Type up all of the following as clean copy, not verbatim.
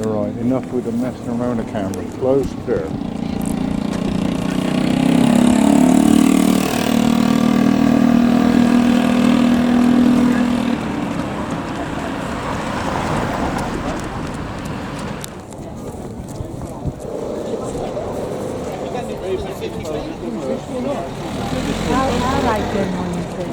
Alright, enough with the messing around the camera. Close there. I like them when you say.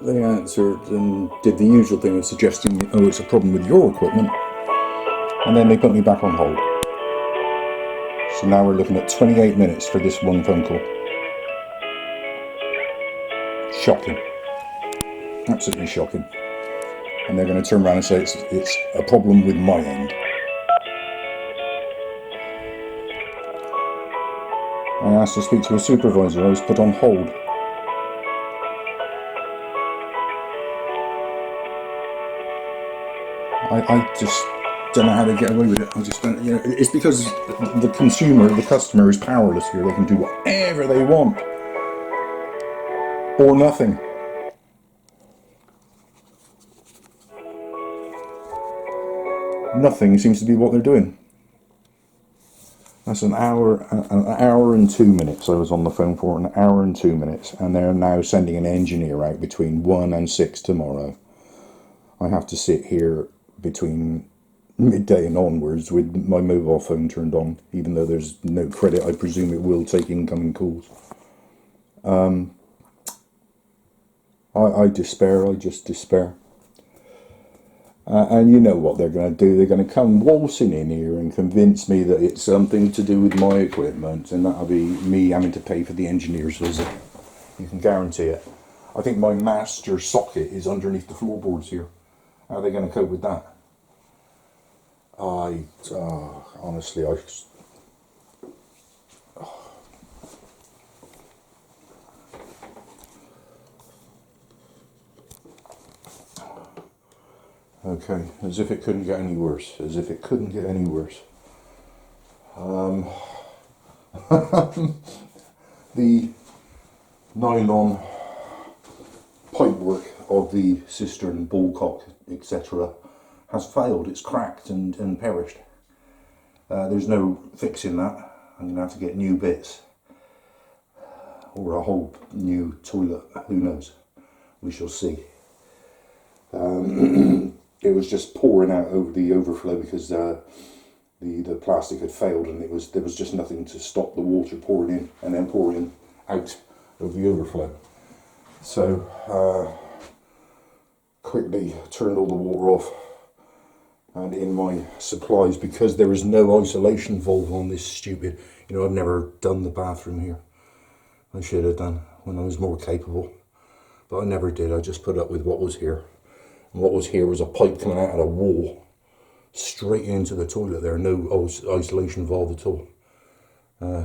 They answered and did the usual thing of suggesting, oh, it's a problem with your equipment. And then they put me back on hold. So now we're looking at 28 minutes for this one phone call. Shocking. Absolutely shocking. And they're going to turn around and say it's a problem with my end. I asked to speak to a supervisor. I was put on hold. I just don't know how to get away with it. I just don't, it's because the consumer, the customer is powerless here. They can do whatever they want. Or nothing. Nothing seems to be what they're doing. That's an hour and 2 minutes I was on the phone for, an hour and 2 minutes, and they're now sending an engineer out between 1 and 6 tomorrow. I have to sit here between midday and onwards with my mobile phone turned on, even though there's no credit. I presume it will take incoming calls. I despair, I just despair. And you know what they're going to do? They're going to come waltzing in here and convince me that it's something to do with my equipment, and that'll be me having to pay for the engineer's visit. You can guarantee it. I think my master socket is underneath the floorboards here. How are they going to cope with that? Honestly, Okay, as if it couldn't get any worse. As if it couldn't get any worse. The nylon pipework of the cistern, ballcock, etc., has failed. It's cracked and perished. There's no fixing that. I'm going to have to get new bits. Or a whole new toilet. Who knows? We shall see. It was just pouring out over the overflow because the plastic had failed, and there was just nothing to stop the water pouring in and then pouring out of the overflow. So quickly turned all the water off, and in my supplies, because there is no isolation valve on this stupid, I've never done the bathroom here. I should have done when I was more capable, but I never did. I just put up with what was here. And what was here was a pipe coming out of a wall straight into the toilet there, no isolation valve at all.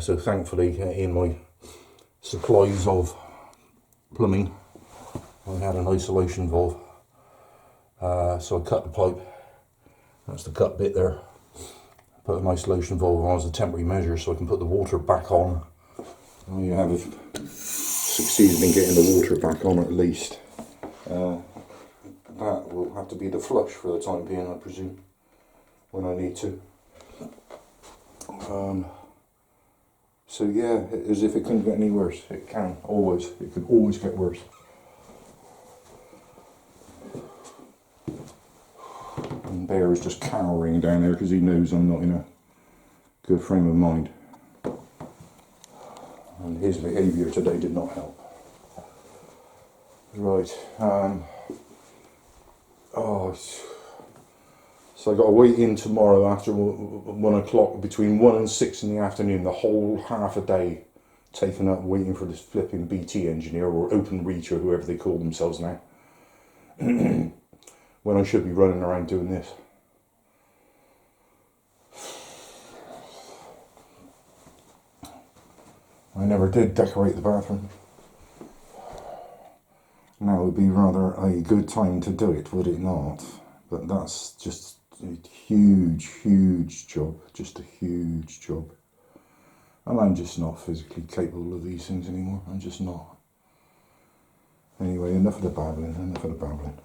So thankfully, in my supplies of plumbing, I had an isolation valve. So I cut the pipe. That's the cut bit there. Put an isolation valve on as a temporary measure so I can put the water back on. And you have succeeded in getting the water back on at least. That will have to be the flush for the time being, I presume, when I need to. So yeah, as if it couldn't get any worse. It can, always. It could always get worse. And Bear is just cowering down there because he knows I'm not in a good frame of mind. And his behaviour today did not help. Right, so I got to wait in tomorrow after 1 o'clock, between 1 and 6 in the afternoon, the whole half a day taken up waiting for this flipping BT engineer, or open reach, or whoever they call themselves now, when I should be running around doing this. I never did decorate the bathroom. Now would be rather a good time to do it, would it not? But that's just a huge job, just a huge job. And I'm just not physically capable of these things anymore, I'm just not. Anyway, enough of the babbling.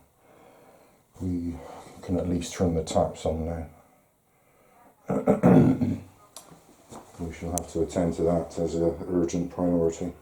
We can at least turn the taps on now. We shall have to attend to that as an urgent priority.